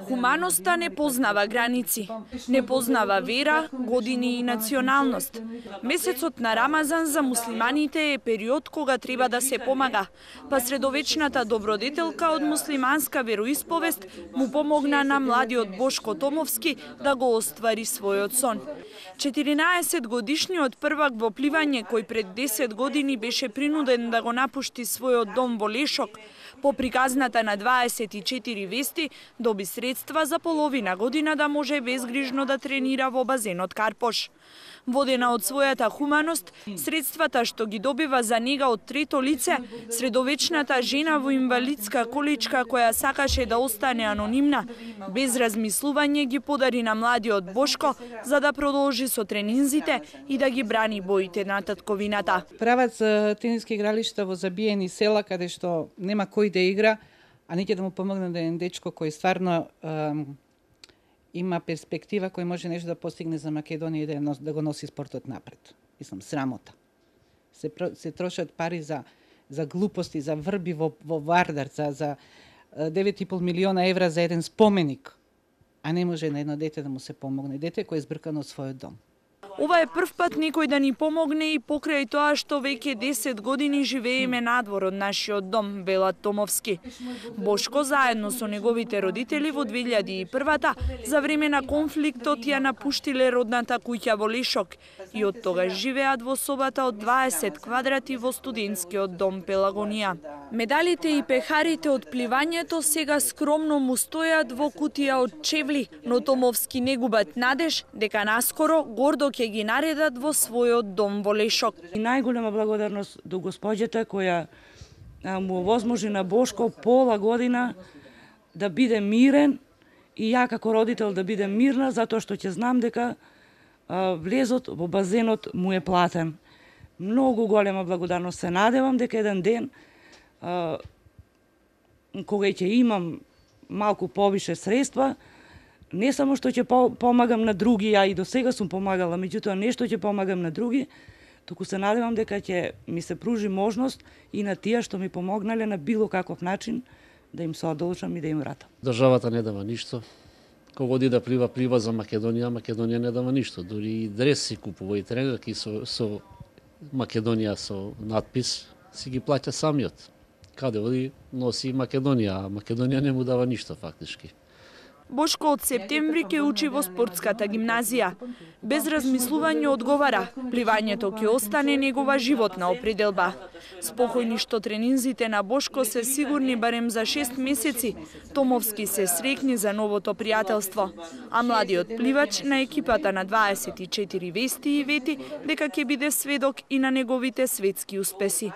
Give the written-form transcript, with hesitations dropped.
Хуманоста не познава граници, не познава вера, години и националност. Месецот на Рамазан за муслиманите е период кога треба да се помага, па средовечната добродетелка од муслиманска вероисповест му помогна на младиот Бошко Томовски да го оствари својот сон. 14 годишниот првак во пливање кој пред 10 години беше принуден да го напушти својот дом во Лешок, по приказната на 24 вести, доби средства за половина година да може безгрижно да тренира во базенот Карпош. Водена од својата хуманост, средствата што ги добива за нега од трето лице, средовечната жена во инвалидска количка која сакаше да остане анонимна, без размислување ги подари на младиот Бошко за да продолжи со тренинзите и да ги брани боите на татковината. Прават тениски игралишта во забиени села каде што нема кој да игра, а не ќе да му помогне да е дечко кој стварно има перспектива кој може нешто да постигне за Македонија и да го носи спортот напред. Мислам, срамота. Се трошат пари за глупости, за врби во Вардар, за 9,5 милиона евра за еден споменик, а не може на едно дете да му се помогне. Дете кој е збркано од својот дом. Ова е прв пат некој да ни помогне и покрај тоа што веќе 10 години живееме надвор од нашиот дом, вела Томовски. Бошко заедно со неговите родители во 2001-та за време на конфликтот ја напуштиле родната куќа во Лешок и од тогаш живеат во собата од 20 квадрати во студентскиот дом Пелагонија. Медалите и пехарите од пливањето сега скромно му стојат во кутија од чевли, но Томовски не губат надеж дека наскоро гордо ќе ги наредат во својот дом во Лешок. И најголема благодарност до госпоѓата која му овозможи на Бошко пола година да биде мирен и ја како родител да бидем мирна, затоа што ќе знам дека влезот во базенот му е платен. Многу голема благодарност, се надевам дека еден ден кога ќе имам малку повише средства, не само што ќе помагам на други, ја и до сега сум помагала, меѓутоа нешто ќе помагам на други, туку се надевам дека ќе ми се пружи можност и на тие што ми помогнале на било каков начин да им се одолжам и да им вратам. Државата не дава ништо. Кога оди да плива за Македонија, Македонија не дава ништо. Дури и дрес си купува и тренерки со Македонија со надпис, си ги плаќа самиот. Каде оди носи Македонија, а Македонија не му дава ништо фактички. Бошко од септември ќе учи во спортската гимназија. Без размислување одговара, пливањето ќе остане негова животна определба. Спокојни што тренинзите на Бошко се сигурни барем за 6 месеци, Томовски се срекни за новото пријателство. А младиот пливач на екипата на 24 вести и вети дека ќе биде сведок и на неговите светски успеси.